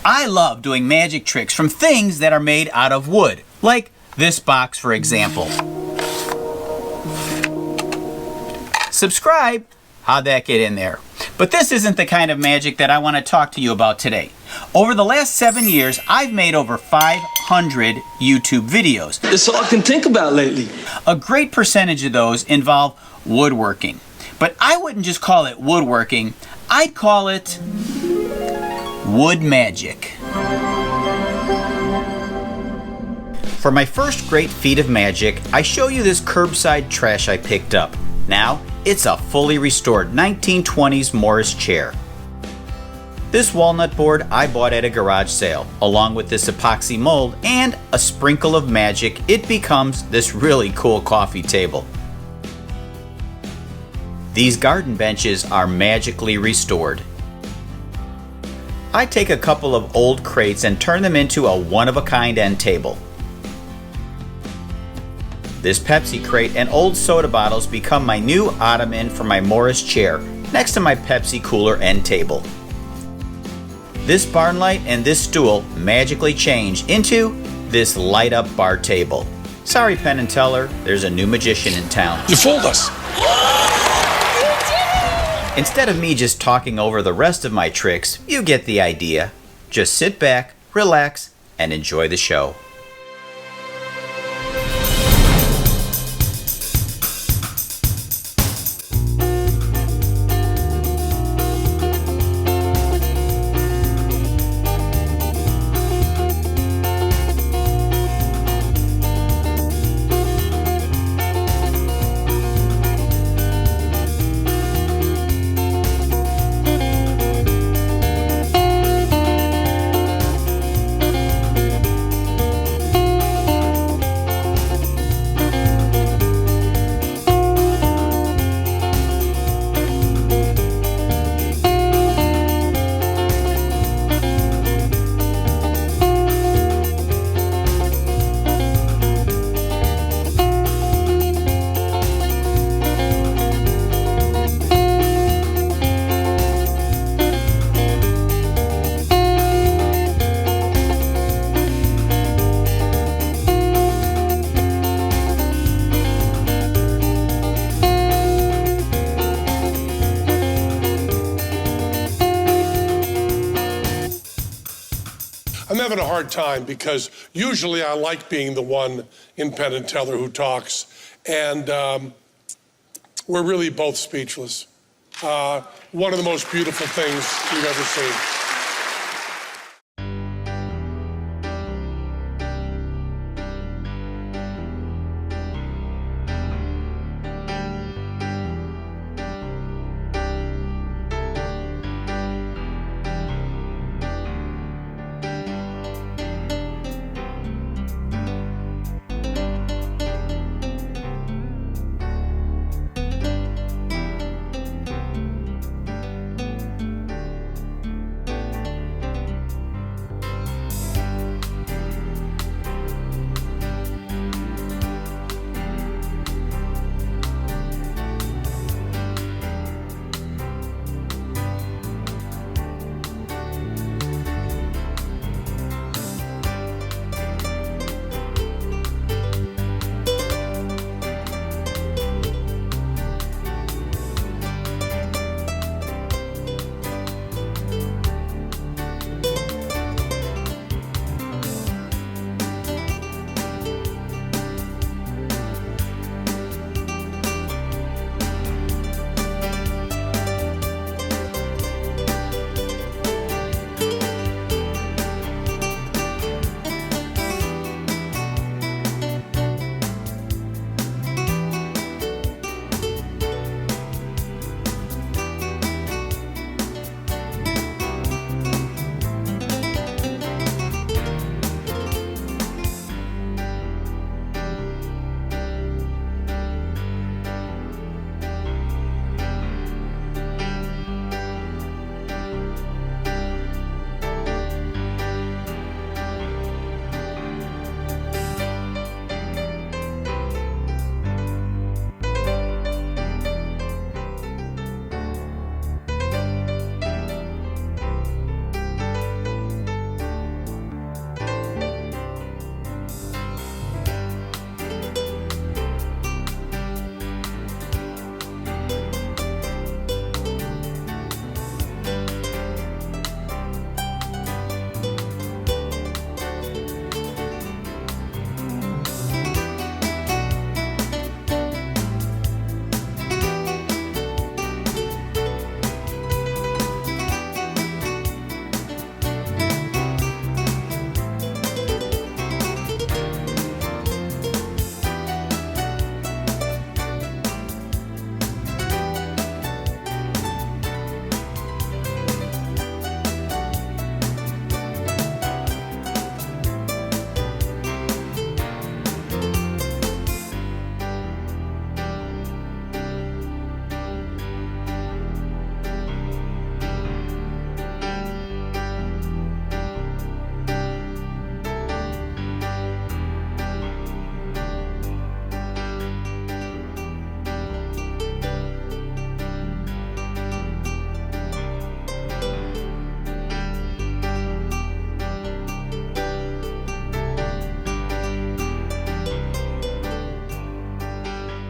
I love doing magic tricks from things that are made out of wood, like this box, for example. Subscribe! How'd that get in there? But this isn't the kind of magic that I want to talk to you about today. Over the last 7 years, I've made over 500 YouTube videos. It's all I can think about lately. A great percentage of those involve woodworking. But I wouldn't just call it woodworking, I'd call it wood magic. For my first great feat of magic, I show you this curbside trash I picked up. Now, it's a fully restored 1920s Morris chair. This walnut board I bought at a garage sale. Along with this epoxy mold and a sprinkle of magic, it becomes this really cool coffee table. These garden benches are magically restored. I take a couple of old crates and turn them into a one-of-a-kind end table. This Pepsi crate and old soda bottles become my new ottoman for my Morris chair, next to my Pepsi cooler end table. This barn light and this stool magically change into this light-up bar table. Sorry, Penn and Teller, there's a new magician in town. You fooled us! Instead of me just talking over the rest of my tricks, you get the idea. Just sit back, relax, and enjoy the show. I'm having a hard time because usually I like being the one in Penn and Teller who talks, and we're really both speechless. One of the most beautiful things you've ever seen.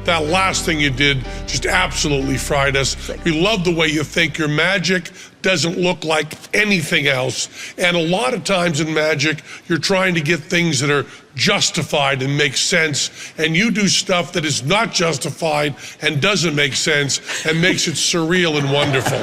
that last thing you did just absolutely fried us. We love the way you think. Your magic doesn't look like anything else. And a lot of times in magic, you're trying to get things that are justified and make sense. And you do stuff that is not justified and doesn't make sense and makes it surreal and wonderful.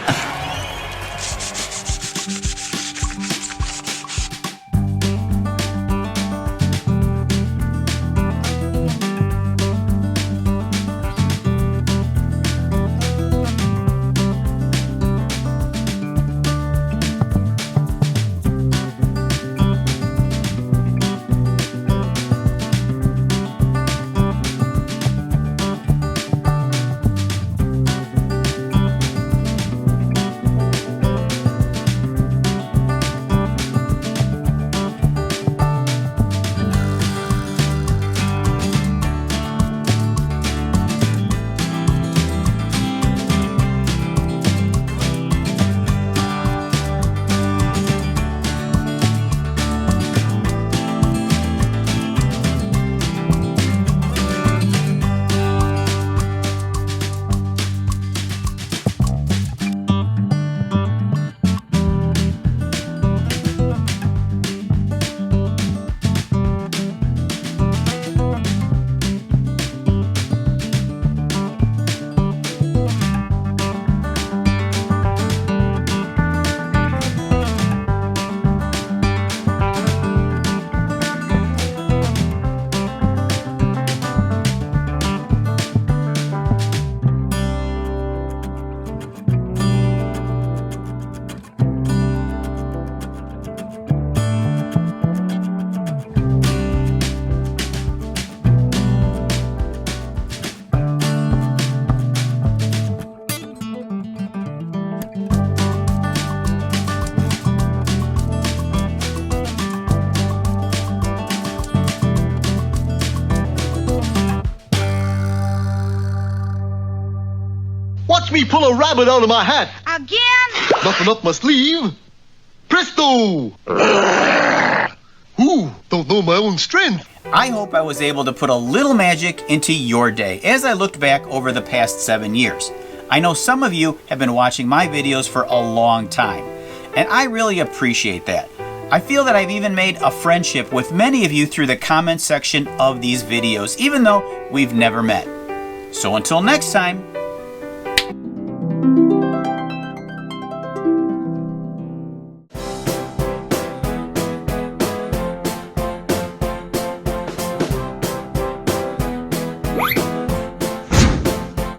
Watch me pull a rabbit out of my hat. Again? Nothing up my sleeve. Presto! Ooh, don't know my own strength. I hope I was able to put a little magic into your day as I looked back over the past 7 years. I know some of you have been watching my videos for a long time, and I really appreciate that. I feel that I've even made a friendship with many of you through the comment section of these videos, even though we've never met. So until next time,